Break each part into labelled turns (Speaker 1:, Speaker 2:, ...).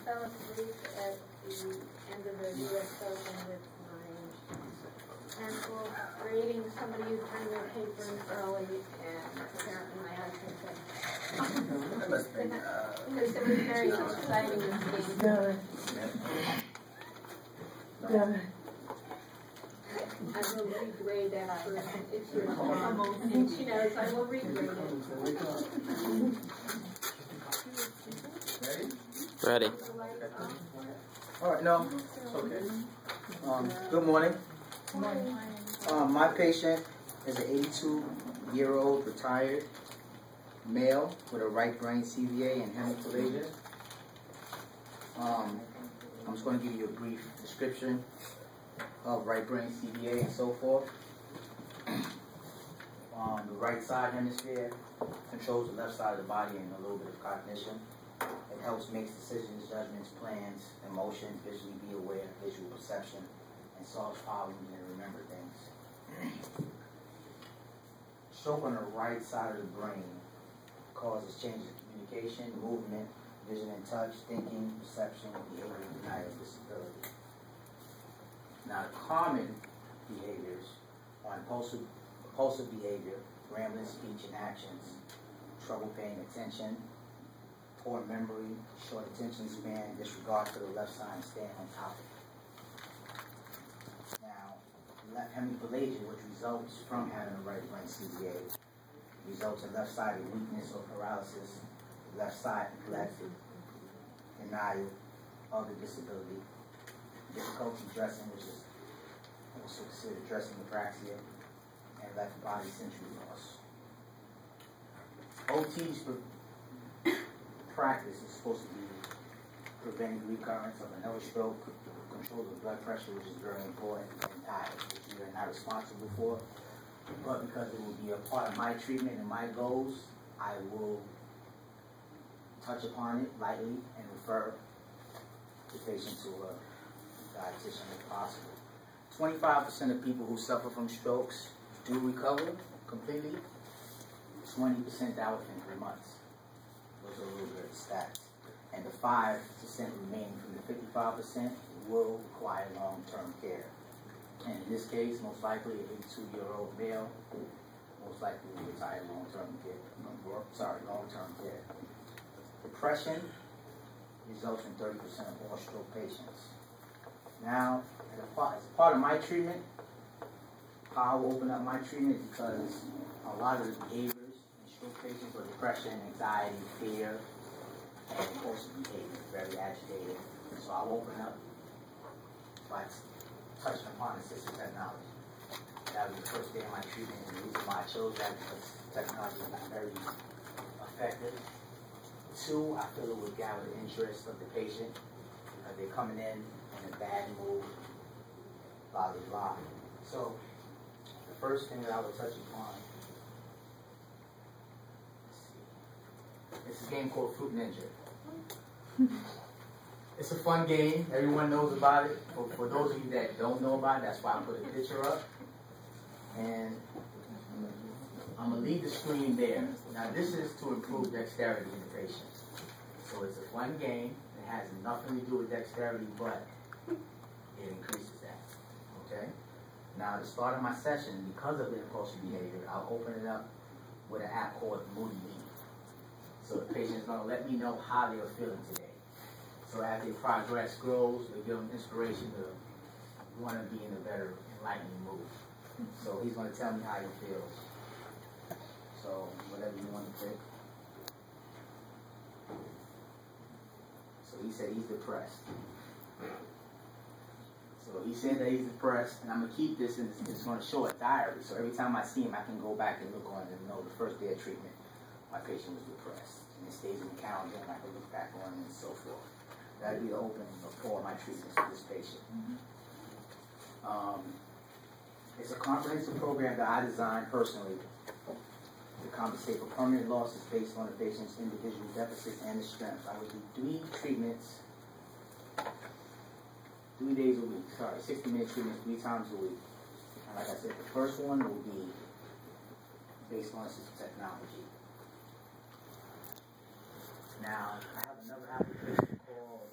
Speaker 1: fell asleep at the end of the U.S. Open with my ankle reading. Somebody who turned their paper in early, and apparently my husband said,
Speaker 2: That must be,
Speaker 1: because it was very exciting to see. I will regrade after it's your mom, and she knows I will regrade it.
Speaker 3: Ready?
Speaker 2: all right, no, it's okay. Good morning. My patient is an 82-year-old retired male with a right brain CVA and hemiplegia. I'm just going to give you a brief description of right brain CVA and so forth. The right side hemisphere controls the left side of the body and a little bit of cognition. It helps make decisions, judgments, plans, emotions, visually be aware, visual perception, and solves problems and remember things. Stroke on the right side of the brain causes changes in communication, movement, vision and touch, thinking, perception, behavior, and denial of disability. Now, common behaviors are impulsive behavior, rambling speech and actions, trouble paying attention, poor memory, short attention span, disregard for the left side, and staying on topic. Now, left hemiplegia, which results from having a right brain CVA, results in left-sided weakness or paralysis, left side neglect, denial of the disability, difficulty dressing, which is also considered dressing apraxia, and left body sensory loss. OT's practice is supposed to be preventing recurrence of another stroke, control of blood pressure, which is very important, and diet, which we are not responsible for. But because it will be a part of my treatment and my goals, I will touch upon it lightly and refer the patient to a dietitian if possible. 25% of people who suffer from strokes do recover completely. 20% die within 3 months. Those are a little bit of stats. And the 5% remaining from the 55% will require long-term care. And in this case, most likely an 82-year-old male, most likely will retire long-term care. Depression results in 30% of all stroke patients. Now, as a part of my treatment, how I will open up my treatment is because a lot of the behaviors in stroke patients are depression, anxiety, fear, and impulsive behavior, very agitated. So I'll open up by touching upon assistive technology. That was the first day of my treatment, and the reason why I chose that is because technology is very effective. 2, I feel it would gather the interest of the patient because they're coming in a bad mood, blah, blah, blah. So, the first thing that I would touch upon, it's a game called Fruit Ninja. It's a fun game. Everyone knows about it. But for those of you that don't know about it, that's why I put a picture up. And I'm going to leave the screen there. Now, this is to improve dexterity in the patient. So it's a fun game. It has nothing to do with dexterity, but it increases that. Okay? Now, at the start of my session, because of the impulsive behavior, I'll open it up with an app called Moody Me. So the patient's going to let me know how they're feeling today. So as their progress grows, they give them inspiration to want to be in a better, enlightening mood. So he's going to tell me how he feels. So whatever you want to pick. So he said he's depressed. So he said that he's depressed, and I'm going to keep this, and it's going to show a diary. So every time I see him, I can go back and look on it and know the first day of treatment, my patient was depressed. And it stays in the calendar, and I can look back on it and so forth. That'll be the opening of all my treatments for this patient. It's a comprehensive program that I designed personally to compensate for permanent losses based on the patient's individual deficits and his strengths. I would do 3 treatments, 3 days a week. 60-minute treatments 3 times a week. And like I said, the first one will be based on assistive technology. Now, I have another application called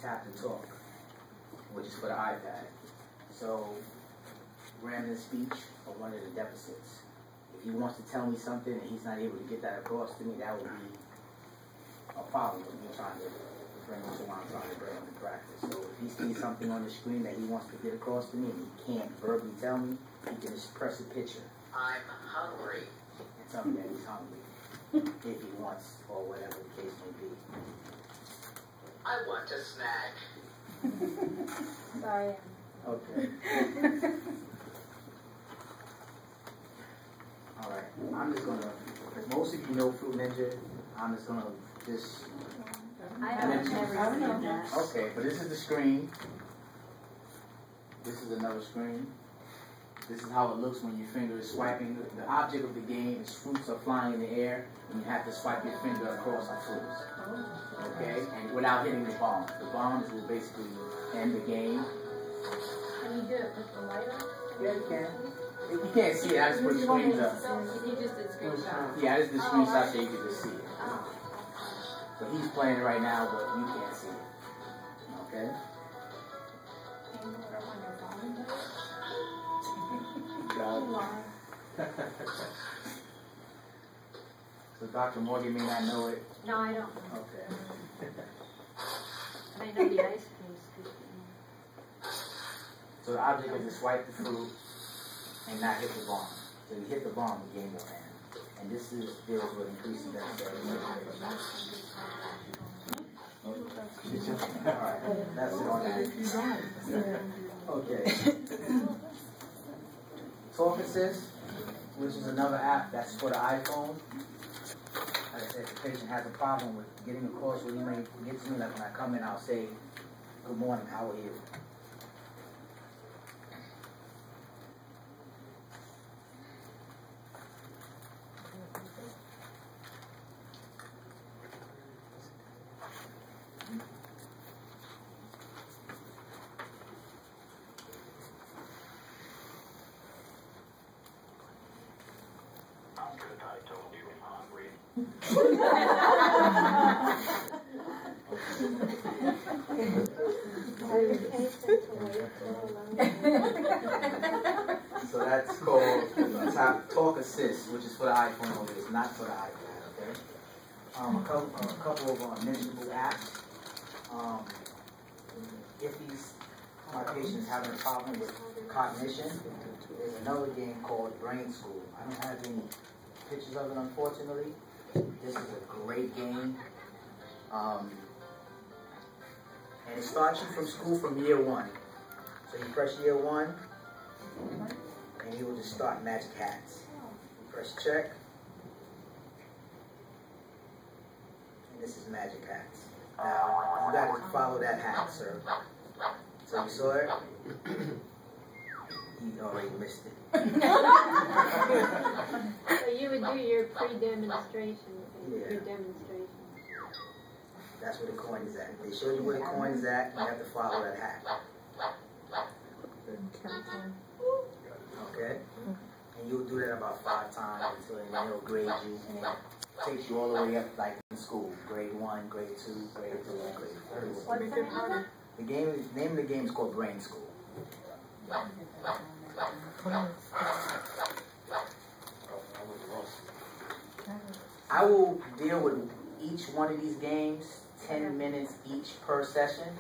Speaker 2: Tap to Talk, which is for the iPad. So, grammar and speech are one of the deficits. If he wants to tell me something and he's not able to get that across to me, that would be a problem with me trying to bring him to what I'm trying to bring him to practice. So if he sees something on the screen that he wants to get across to me and he can't verbally tell me, he can just press a picture. I'm hungry. And tell me that he's hungry. If he wants, or whatever the case may be. I want a snack.
Speaker 1: Sorry.
Speaker 2: Okay. Alright, I'm just gonna, because most of you know Fruit Ninja, I'm just gonna just...
Speaker 1: I don't know that.
Speaker 2: Okay, but this is the screen. This is another screen. This is how it looks when your finger is swiping. The object of the game is fruits are flying in the air, and you have to swipe your finger across the fruits. Okay? And without hitting the bomb. The bombs will basically end the game.
Speaker 1: Can you do it with the light on?
Speaker 2: Yeah, you can. If you can't see it, I just put screens up.
Speaker 1: You just did screenshots.
Speaker 2: Yeah, I just did screenshots so you can just see it. So he's playing it right now, but you can't see it. Okay? So Dr. Morgan may not know it.
Speaker 1: No, I don't.
Speaker 2: Okay.
Speaker 1: I know the ice cream scoop.
Speaker 2: So the object is to swipe the fruit and not hit the bomb. So you hit the bomb, the game will end. And this is deals with increasing that. Alright, that's it on that. Okay. Talk Assist, which is another app that's for the iPhone. Like I said, if the patient has a problem with getting across what he may get to me, like when I come in, I'll say, "Good morning, how are you?" So that's called Talk Assist, which is for the iPhone only. It's not for the iPad, okay? A couple of mentionable apps. If my patient is having a problem with cognition, there's another game called Brain School. I don't have any pictures of it, unfortunately. This is a great game. And it starts you from school from year 1. So you press year 1, and you will just start Magic Hats. You press check, and this is Magic Hats. Now, you got to follow that hat, sir. So you saw it? He already missed it.
Speaker 1: So you would do your pre-demonstration, your demonstration.
Speaker 2: That's where the coin is at. They show you where the coin is at, you have to follow that hat. Okay? And you'll do that about 5 times until they'll grade you, and it takes you all the way up like in school. Grade 1, grade 2, grade 3, and grade 4. The name of the game is called Brain School. I will deal with each one of these games 10 minutes each per session.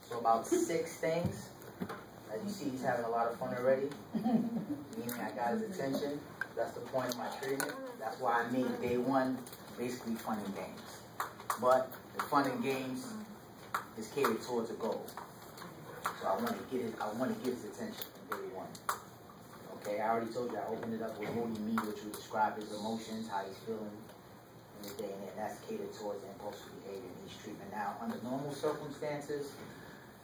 Speaker 2: So about 6 things. As you see, he's having a lot of fun already. Meaning I got his attention. That's the point of my treatment. That's why I made day 1 basically fun and games. But the fun and games is catered towards a goal. So I want to get his attention from day 1. Okay, I already told you I opened it up with Moody Me, which would describe his emotions, how he's feeling in the day, and that's catered towards impulsive behavior in each treatment. Now, under normal circumstances,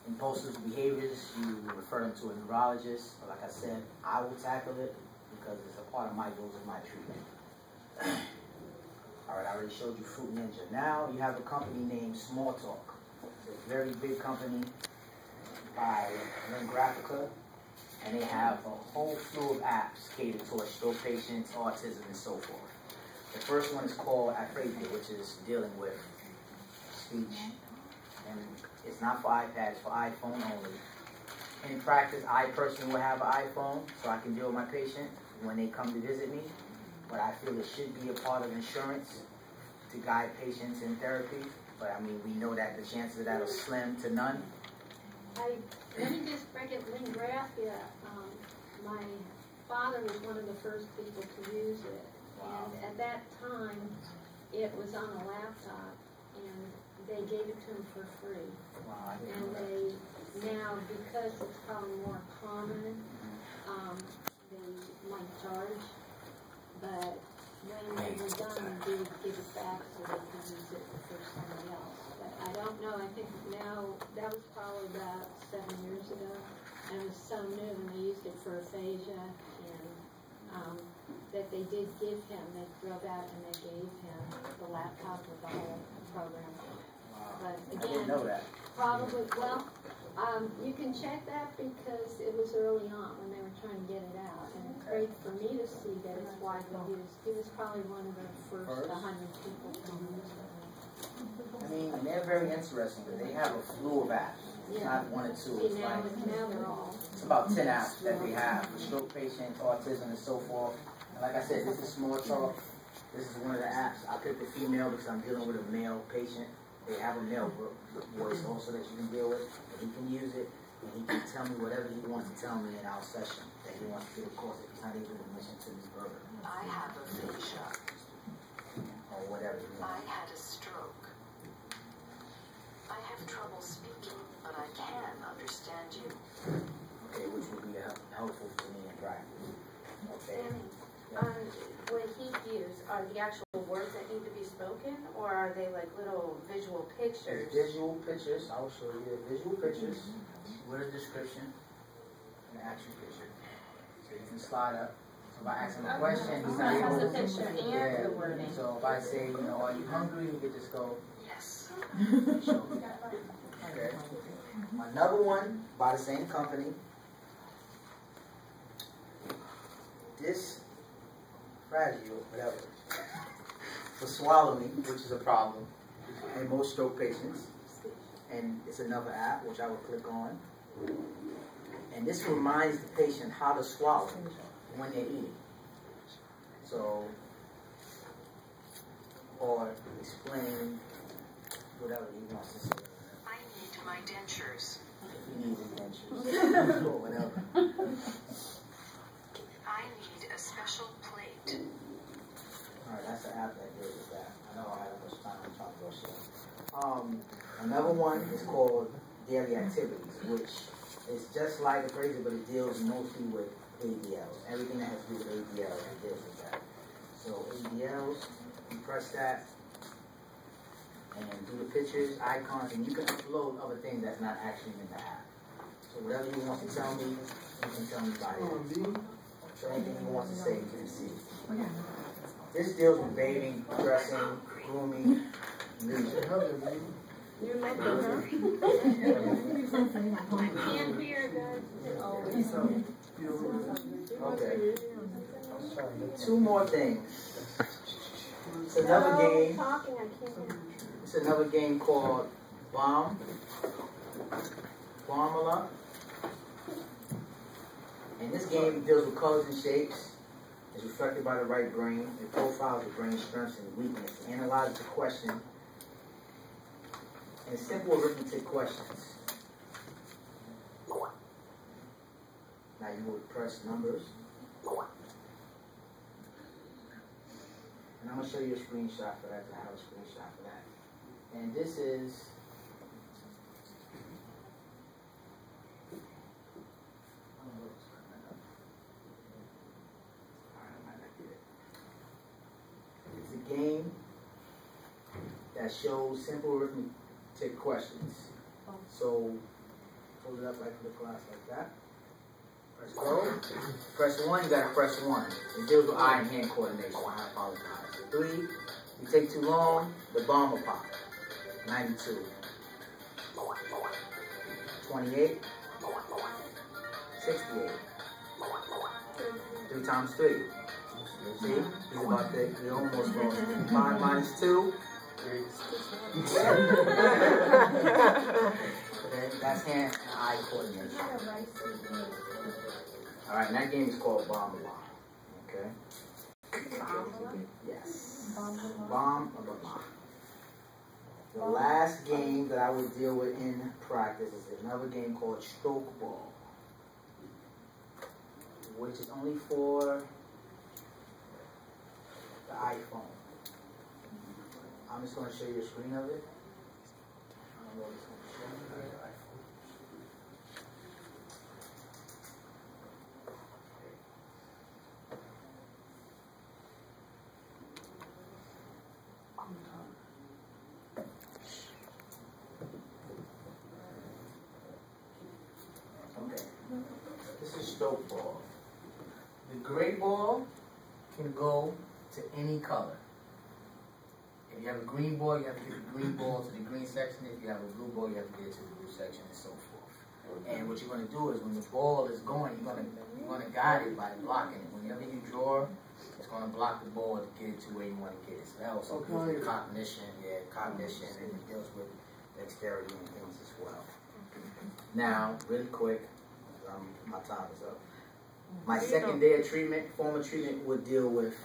Speaker 2: impulsive behaviors, you refer them to a neurologist. But like I said, I will tackle it because it's a part of my goals of my treatment. All right, I already showed you Fruit Ninja. Now you have a company named Small Talk. It's a very big company by Graphica, and they have a whole slew of apps catered towards stroke patients, autism, and so forth. The first one is called Aphasia, which is dealing with speech and It's not for iPad, it's for iPhone only. In practice, I personally will have an iPhone so I can deal with my patient when they come to visit me. But I feel it should be a part of insurance to guide patients in therapy. But I mean, we know that the chances of that are slim to none.
Speaker 1: Let me just break it, Lingraphia. My father was one of the first people to use it.
Speaker 2: Wow.
Speaker 1: And at that time, it was on a laptop, and they gave it to him for free.
Speaker 2: Wow, I didn't
Speaker 1: And
Speaker 2: know that.
Speaker 1: they, now, because it's probably more common, they might charge, but when they were done, they would give it back so they could use it for somebody else. But I don't know, I think now, that was probably about 7 years ago, and it was so new, and they used it for aphasia, and that they did give him, they drove out and they gave him the laptop with the whole program. But
Speaker 2: I didn't
Speaker 1: again,
Speaker 2: know that.
Speaker 1: probably, well, you can check that because it was early on when they were trying to get it out. And it's great for me to see that it's widely used. He was probably one of the first 100 people to use it.
Speaker 2: I mean, they're very interesting because they have a slew of apps. It's not one or two. It's
Speaker 1: Now,
Speaker 2: like,
Speaker 1: now they're all.
Speaker 2: it's about 10 apps that they have for stroke patients, autism, and so forth. And like I said, this is small talk. This is one of the apps. I picked the female because I'm dealing with a male patient. They have a male voice also that you can deal with. But he can use it, and he can tell me whatever he wants to tell me in our session that he wants to get across if he's not able to mention to Ms. Berger.
Speaker 3: I have aphasia.
Speaker 2: Or whatever he
Speaker 3: I
Speaker 2: wants.
Speaker 3: had a stroke. I have trouble speaking, but I can understand you.
Speaker 2: Okay, which would be helpful for me in practice. Okay.
Speaker 4: When he hears, are the actual words that need to be spoken, or are they like little visual pictures?
Speaker 2: There's visual pictures. I will show you the visual pictures with a description and an action picture. So you can slide up. So if I ask him a question, he's not able
Speaker 4: the picture and the wording.
Speaker 2: So if I say, you know, are you hungry? We could just go,
Speaker 3: Yes.
Speaker 2: show me. Okay. Another one by the same company. This fragile, whatever, for swallowing, which is a problem in most stroke patients. And it's another app which I will click on. And this reminds the patient how to swallow when they're eating. So, or explain whatever he wants to say.
Speaker 3: I need my dentures.
Speaker 2: If he needs adventures or whatever.
Speaker 3: I need a special plate.
Speaker 2: Alright, that's an app that deals with that. I know I have much time, I'm trying to go slow. Another one is called Daily Activities, which is just like a phrase, but it deals mostly with ADLs. Everything that has to do with ADLs, it deals with that. So ADLs, you press that, and do the pictures, icons, and you can upload other things that's not actually in the app. So whatever you want to tell me, you can tell me by it. So anything you want to say, you can see. This deals with bathing, dressing, grooming, leisure.
Speaker 1: You like her? I can't hear that.
Speaker 2: Okay. Two more things. It's another game.
Speaker 1: Talking, I can't hear.
Speaker 2: It's another game called Bomb-a-Lot. And this game deals with colors and shapes. It's reflected by the right brain. It profiles the brain's strengths and weakness. It analyzes the question. And it's simple arithmetic questions. Now you would press numbers. And I'm going to show you a screenshot for that. I have a screenshot for that. And this is it's a game that shows simple arithmetic questions. So hold it up like the class like that. Press go. Press 1, you gotta press 1. It deals with eye and hand coordination. I apologize. 3, you take too long, the bomb will pop. 92. 28. 68. 3 times 3. You see? He's about to, he almost lost. 5 minus 2. Okay, that's hand and eye coordination. Alright, and that game is called Bomb. Okay? Yes. Bomb. The last game that I would deal with in practice is another game called Stroke Ball, which is only for the iPhone. I'm just going to show you a screen of it. I don't know what it's going to show you. Okay. This is Stroke Ball. The gray ball can go to any color. If you have a green ball, you have to get the green ball to the green section. If you have a blue ball, you have to get it to the blue section, and so forth. And what you're going to do is when the ball is going, you're going to guide it by blocking it. Whenever you draw, it's going to block the ball to get it to where you want to get it. So that also deals with cognition, and it deals with dexterity and things as well. Now, really quick, my time is up. My second day of treatment, form of treatment, would deal with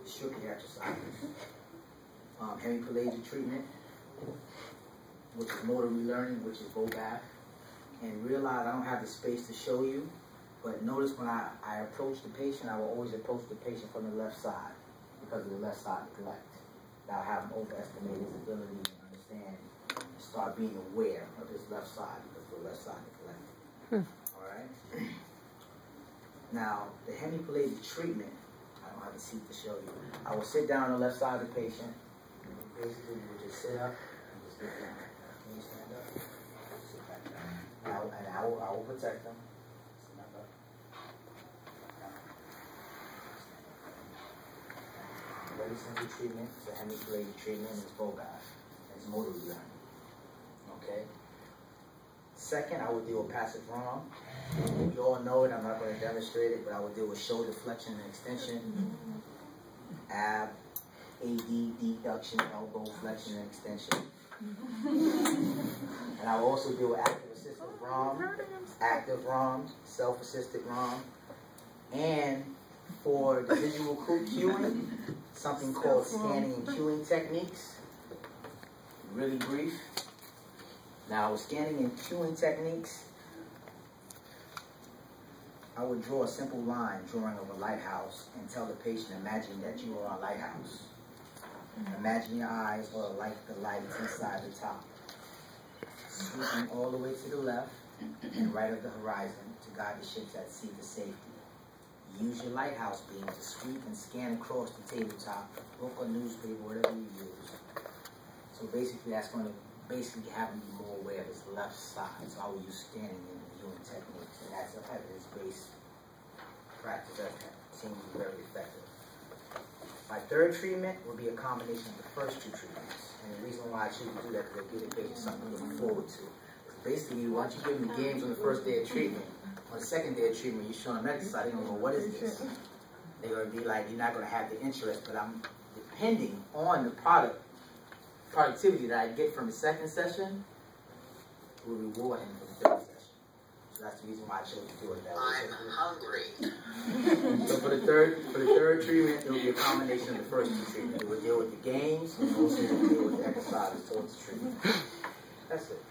Speaker 2: strictly exercises. Hemiplegia treatment, which is motor relearning, which is BOGAF. And realize I don't have the space to show you, but notice when I approach the patient, I will always approach the patient from the left side because of the left side neglect. That'll have him overestimate his ability to understand and start being aware of his left side because of the left side neglect. Alright? Now, the hemiplegia treatment, I don't have a seat to show you. I will sit down on the left side of the patient. Basically, you would just sit up and just get down. Can you stand up? Sit back down. And I will protect them. Stand up. Very simple treatment. It's a hemiplegia treatment. It's BOGAF. It's motor relearning. Okay? Second, I would deal with passive ROM. You all know it. I'm not going to demonstrate it, but I would deal with shoulder flexion and extension, ab, AD, deduction, elbow flexion and extension. And I will also deal with active assisted ROM, self-assisted ROM, and for the visual cueing, something called scanning and cueing techniques. Really brief. Now, with scanning and cueing techniques, I would draw a simple line drawing of a lighthouse and tell the patient, imagine that you are a lighthouse. Imagine your eyes are like the lights inside the top, sweeping all the way to the left and right of the horizon to guide the ships at sea to safety. Use your lighthouse beam to sweep and scan across the tabletop, book or newspaper, whatever you use. So basically, that's going to have him be more aware of his left side. So I will use scanning and viewing techniques, and that's an evidence-based practice that seems to be very effective. My third treatment would be a combination of the first two treatments. And the reason why I choose to do that is to give the patient something to look forward to. Basically, once you give them the games on the first day of treatment, on the second day of treatment, you show them exercise, they don't know what is this. They're going to be like, you're not going to have the interest, but I'm depending on the productivity that I get from the second session will reward him for the third session. So that's the reason why I chose to do it that way.
Speaker 3: I'm hungry.
Speaker 2: So for the third treatment, it will be a combination of the first two treatments. It will deal with the games and also it will deal with the exercises towards the treatment. That's it.